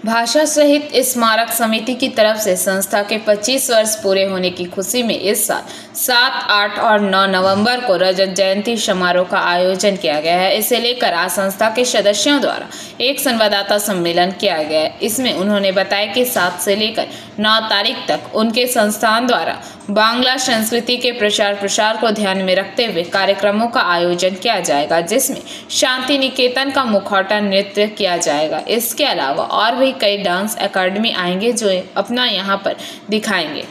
भाषा शहीद स्मारक समिति की तरफ से संस्था के 25 वर्ष पूरे होने की खुशी में इस साल 7, 8 और 9 नवंबर को रजत जयंती समारोह का आयोजन किया गया है। इसे लेकर आज संस्था के सदस्यों द्वारा एक संवाददाता सम्मेलन किया गया है। इसमें उन्होंने बताया कि 7 से लेकर 9 तारीख तक उनके संस्थान द्वारा बांग्ला संस्कृति के प्रसार को ध्यान में रखते हुए कार्यक्रमों का आयोजन किया जाएगा, जिसमें शांति निकेतन का मुखौटा नृत्य किया जाएगा। इसके अलावा और भी कई डांस एकेडमी आएंगे जो अपना यहाँ पर दिखाएंगे।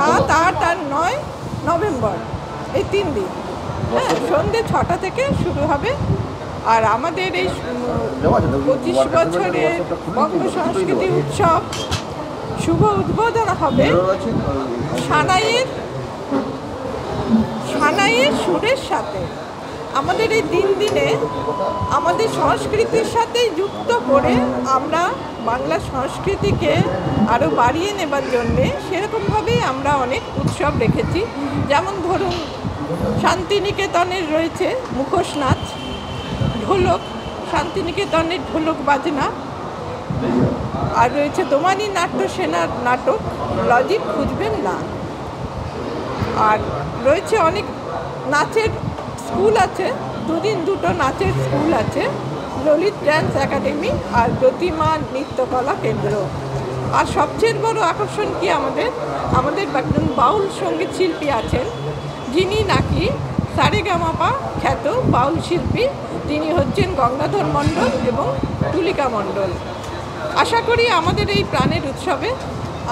7, 8 और 9 নভেম্বর এই 3 দিন সন্ধ্যে 6টা থেকে শুরু হবে। আর আমাদের এই 25 বছরের বঙ্গ সংস্কৃতি উৎসব শুভ উদ্বোধন হবে সানাইয়ের সুরের সাথে। আমাদের এই 3 দিনে আমাদের সংস্কৃতির সাথে যুক্ত করে আমরা বাংলা সংস্কৃতিকে আরও বাড়িয়ে নেবার জন্যে সেরকমভাবেই আমরা অনেক উৎসব রেখেছি। যেমন ধরুন শান্তিনিকেতনের রয়েছে মুখোশ নাচ, ঢোলক, শান্তিনিকেতনের ঢোলক বাজনা, আর রয়েছে দোমানি নাট্য সেনার নাটক লজিক খুঁজবেন না। আর রয়েছে অনেক নাচের স্কুল আছে, 2 দিন 2টো নাচের স্কুল আছে, ললিত ডান্স একাডেমি আর প্রতিমা নৃত্যকলা কেন্দ্র। আর সবচেয়ে বড় আকর্ষণ কি আমাদের একজন বাউল সঙ্গীত শিল্পী আছেন, যিনি নাকি সারেগামাপা খ্যাত বাউল শিল্পী, তিনি হচ্ছেন গঙ্গাধর মণ্ডল এবং তুলিকা মণ্ডল। আশা করি আমাদের এই প্রাণের উৎসবে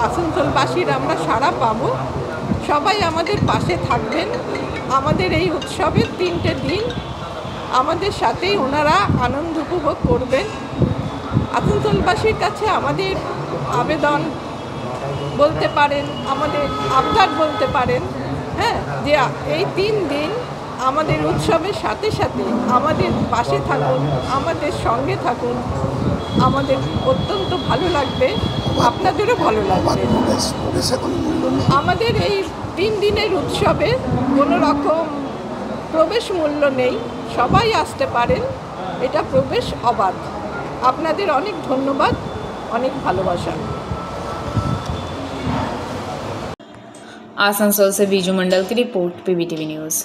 আসানসোলবাসীর আমরা সাড়া পাবো। সবাই আমাদের পাশে থাকবেন। আমাদের এই উৎসবের 3টে দিন আমাদের সাথেই ওনারা আনন্দ উপভোগ করবেন। আসানসোলবাসীর কাছে আমাদের আবেদন বলতে পারেন, আমাদের আবদার বলতে পারেন, যে এই 3 দিন আমাদের উৎসবের সাথে সাথে আমাদের পাশে থাকুন, আমাদের সঙ্গে থাকুন। আমাদের অত্যন্ত ভালো লাগবে, আপনাদেরও ভালো লাগবে। আমাদের এই 3 দিনের উৎসবে কোনো রকম প্রবেশ মূল্য নেই, সবাই আসতে পারেন, এটা প্রবেশ অবাধ। আপনাদের অনেক ধন্যবাদ, অনেক ভালোবাসা। आसनसोल से बीजू मंडल की रिपोर्ट, PBTV न्यूज़।